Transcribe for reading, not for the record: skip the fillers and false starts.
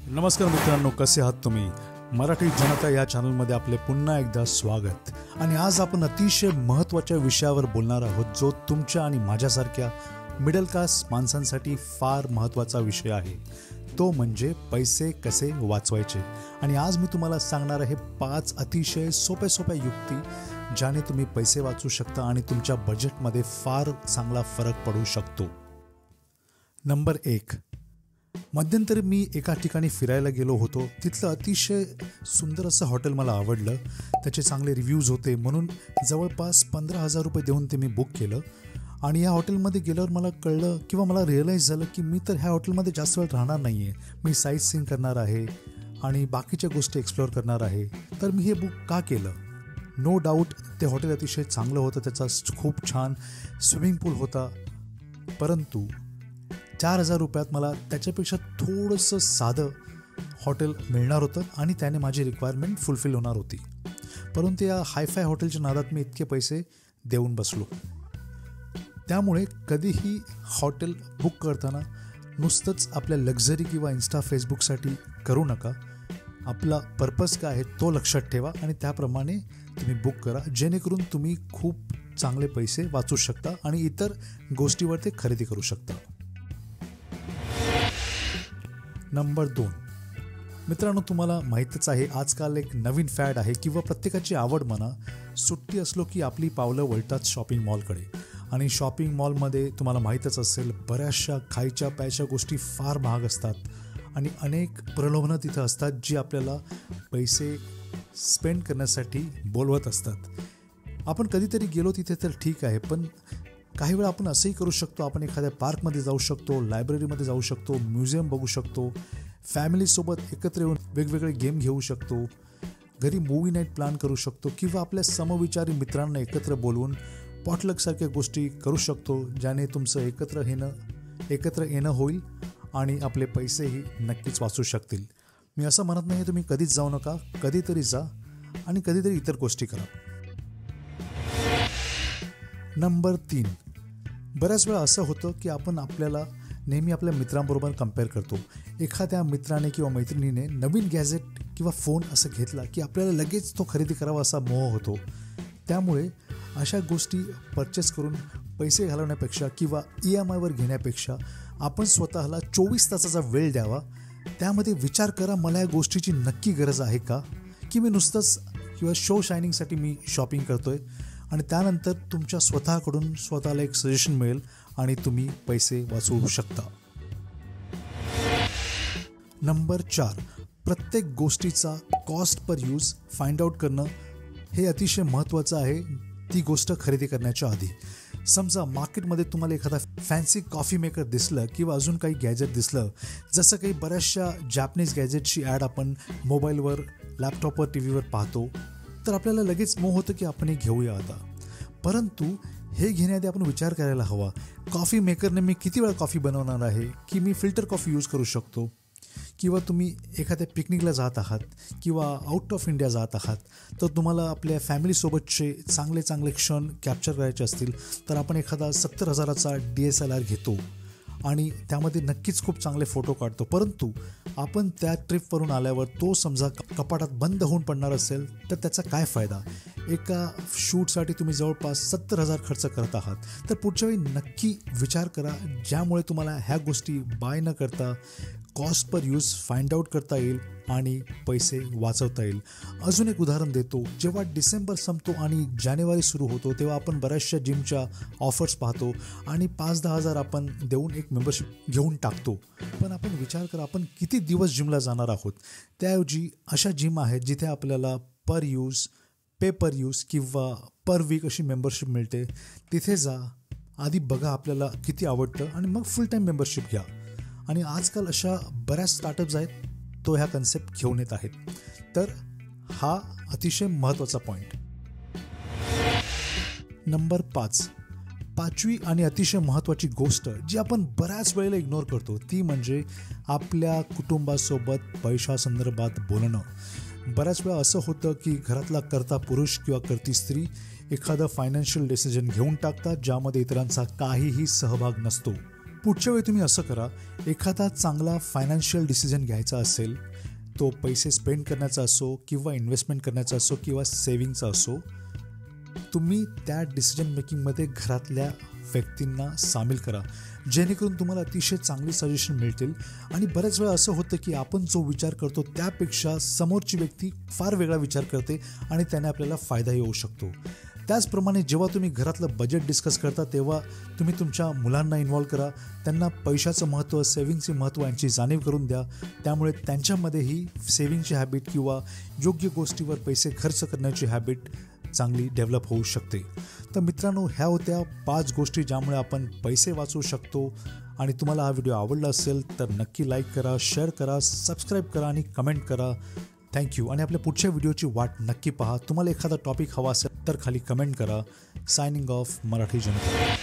नमस्कार मित्रांनो, कसे आहात तुम्ही? मराठी जनता या चॅनलमध्ये आपले पुन्हा एकदा स्वागत. आणि आज आपण अतिशय महत्त्वाच्या विषयावर बोलणार आहोत, जो तुमच्या आणि माझ्यासारख्या मिडल क्लास माणसांसाठी फार महत्त्वाचा विषय आहे. तो म्हणजे पैसे कसे वाचवायचे. आणि आज मी तुम्हाला सांगणार आहे 5 अतिशय सोप्या युक्ती ज्याने तुम्ही पैसे वाचू शकता आणि तुमच्या बजेटमध्ये फार चांगला फरक पडू शकतो. नंबर 1. मध्यंतरी मी एका ठिकाणी फिरायला गेलो होतो. तिथलं अतिशय सुंदर असं हॉटेल मला आवडलं. त्याचे चांगले रिव्ह्यूज होते, म्हणून जवळपास 15,000 रुपये देऊन ते मी बुक केलं. आणि या हॉटेलमध्ये गेल्यावर मला कळलं किंवा मला रिअलाईज झालं की मी तर ह्या हॉटेलमध्ये जास्त वेळ राहणार नाही आहे. मी साईट सीइंग करणार आहे आणि बाकीच्या गोष्टी एक्सप्लोअर करणार आहे. तर मी हे बुक का केलं? नो डाऊट ते हॉटेल अतिशय चांगलं होतं, त्याचा खूप छान स्विमिंग पूल होता. परंतु 4,000 रुपयात मला त्याच्यापेक्षा थोडंसं साधं हॉटेल मिळणार होतं आणि त्याने माझी रिक्वायरमेंट फुलफिल होणार होती. परंतु या हायफाय हॉटेलच्या नादात मी इतके पैसे देऊन बसलो. त्यामुळे कधीही हॉटेल बुक करताना नुसतंच आपल्या लक्झरी किंवा इन्स्टा फेसबुकसाठी करू नका. आपला पर्पज काय आहे तो लक्षात ठेवा आणि त्याप्रमाणे तुम्ही बुक करा, जेणेकरून तुम्ही खूप चांगले पैसे वाचू शकता आणि इतर गोष्टीवर ते खरेदी करू शकता. नंबर 2. मित्रांनो, तुम्हाला माहीतच आहे, आजकाल एक नवीन फॅड आहे किंवा प्रत्येकाची आवड म्हणा, सुट्टी असलो की आपली पावलं वळतात शॉपिंग मॉलकडे. आणि शॉपिंग मॉलमध्ये तुम्हाला माहीतच असेल, बऱ्याचशा खायच्या प्यायच्या गोष्टी फार महाग असतात आणि अनेक प्रलोभनं तिथं असतात जी आपल्याला पैसे स्पेंड करण्यासाठी बोलवत असतात. आपण कधीतरी गेलो तिथे तर ठीक आहे, पण काही वेळा आपण असंही करू शकतो. आपण एखाद्या पार्कमध्ये जाऊ शकतो, लायब्ररीमध्ये जाऊ शकतो, म्युझियम बघू शकतो, फॅमिलीसोबत एकत्र येऊन वेगवेगळे गेम घेऊ शकतो, घरी मूवी नाईट प्लॅन करू शकतो किंवा आपल्या समविचारी मित्रांना एकत्र बोलवून पॉटलकसारख्या गोष्टी करू शकतो, ज्याने तुमचं एकत्र येणं होईल आणि आपले पैसेही नक्कीच वाचू शकतील. मी असं म्हणत नाही तुम्ही कधीच जाऊ नका, कधीतरी जा आणि कधीतरी इतर गोष्टी करा. नंबर 3. बऱ्याच वेळा असं होतं की आपण आपल्याला नेहमी आपल्या मित्रांबरोबर कम्पेअर करतो. एखाद्या मित्राने किंवा मैत्रिणीने नवीन गॅजेट किंवा फोन असं घेतला की आपल्याला लगेच तो खरेदी करावा असा मोह होतो. त्यामुळे अशा गोष्टी परचेस करून पैसे घालवण्यापेक्षा किंवा EMIवर घेण्यापेक्षा आपण स्वतःला 24 तासाचा वेळ द्यावा. त्यामध्ये विचार करा, मला या गोष्टीची नक्की गरज आहे का, की मी नुसतंच किंवा शो शायनिंगसाठी मी शॉपिंग करतोय. आणि त्यानंतर तुमच्या स्वतःकडून स्वतःला एक सजेशन मिळेल आणि तुम्ही पैसे वाचवू शकता. नंबर 4. प्रत्येक गोष्टीचा cost per use find out करणं हे अतिशय महत्त्वाचं आहे. ती गोष्ट खरेदी करण्याच्या आधी समजा मार्केटमध्ये तुम्हाला एखादा फॅन्सी कॉफी मेकर दिसलं किंवा अजून काही गॅजेट दिसलं, जसं काही बऱ्याचशा जॅपनीज गॅजेटची ॲड आपण मोबाईलवर, लॅपटॉपवर, TV वर पाहतो, तर आपल्याला लगेच मोह होतं की आपण हे घेऊया आता. परंतु हे घेण्याआधी आपण विचार करायला हवा, कॉफी मेकरने मी किती वेळा कॉफी बनवणार आहे, की मी फिल्टर कॉफी यूज करू शकतो. किंवा तुम्ही एखाद्या पिकनिकला जात आहात किंवा आउट ऑफ इंडिया जात आहात, तर तुम्हाला आपल्या फॅमिलीसोबतचे चांगले क्षण कॅप्चर करायचे असतील तर आपण एखादा 70,000चा DSLR घेतो आणि त्यामध्ये नक्कीच खूप चांगले फोटो काढतो. परंतु आपण त्या ट्रिपवरून आल्यावर तो समजा कपाटात बंद होऊन पडणार असेल तर त्याचा काय फायदा? एका शूटसाठी तुम्ही जवळपास 70,000 खर्च करत आहात. तर पुढच्या वेळी नक्की विचार करा, ज्यामुळे तुम्हाला ह्या गोष्टी बाय न करता cost per use find out करता येईल आणि पैसे वाचवता येईल. अजून एक उदाहरण देतो. जेव्हा डिसेंबर संपतो आणि जानेवारी सुरू होतो, तेव्हा आपण बऱ्याचशा जिमच्या ऑफर्स पाहतो आणि 5-10 हजार आपण देऊन एक मेंबरशिप घेऊन टाकतो. पण आपण विचार करा, आपण किती दिवस जिमला जाणार आहोत. त्याऐवजी अशा जिम आहेत जिथे आपल्याला पर यूज, पे पर यूज किंवा पर वीक अशी मेंबरशिप मिळते. तिथे जा, आधी बघा आपल्याला किती आवडतं आणि मग फुल टाईम मेंबरशिप घ्या. आणि आजकाल अशा बऱ्याच स्टार्टअप्स आहेत, तो ह्या कन्सेप्ट घेऊन येत आहेत. तर हा अतिशय महत्त्वाचा पॉईंट. नंबर 5. 5वी आणि अतिशय महत्त्वाची गोष्ट जी आपण बऱ्याच वेळेला इग्नोर करतो, ती म्हणजे आपल्या कुटुंबासोबत पैशासंदर्भात बोलणं. बऱ्याच वेळा असं होतं की घरातला कर्ता पुरुष किंवा कर्ती स्त्री एखादं फायनान्शियल डिसिजन घेऊन टाकतात ज्यामध्ये इतरांचा काहीही सहभाग नसतो. पुढच्या वेळी तुम्ही असं करा, एखादा चांगला फायनान्शियल डिसिजन घ्यायचा असेल, तो पैसे स्पेंड करण्याचा असो किंवा इन्व्हेस्टमेंट करण्याचा असो किंवा सेविंगचा असो, तुम्ही त्या डिसिजन मेकिंगमध्ये घरातल्या व्यक्तींना सामील करा, जेणेकरून तुम्हाला अतिशय चांगली सजेशन मिळतील. आणि बऱ्याच वेळा असं होतं की आपण जो विचार करतो त्यापेक्षा समोरची व्यक्ती फार वेगळा विचार करते आणि त्याने आपल्याला फायदाही होऊ शकतो. त्याचप्रमाणे जेव्हा तुम्ही घरातलं बजेट डिस्कस करता तेव्हा तुम्ही तुमच्या मुलांना इन्व्हॉल्व करा, त्यांना पैशाचं महत्त्व, सेव्हिंगचे महत्त्व यांची जाणीव करून द्या. त्यामुळे त्यांच्यामध्येही सेव्हिंगची हॅबिट किंवा योग्य गोष्टीवर पैसे खर्च करण्याची हॅबिट चांगली डेव्हलप होऊ शकते. तर मित्रांनो, ह्या होत्या 5 गोष्टी ज्यामुळे आपण पैसे वाचवू शकतो. आणि तुम्हाला हा व्हिडिओ आवडला असेल तर नक्की लाईक करा, शेअर करा, सबस्क्राईब करा आणि कमेंट करा. थँक्यू. आणि आपल्या पुढच्या व्हिडिओची वाट नक्की पहा. तुम्हाला एखादा टॉपिक हवा असेल तर खाली कमेंट करा. सायनिंग ऑफ, मराठी जनता.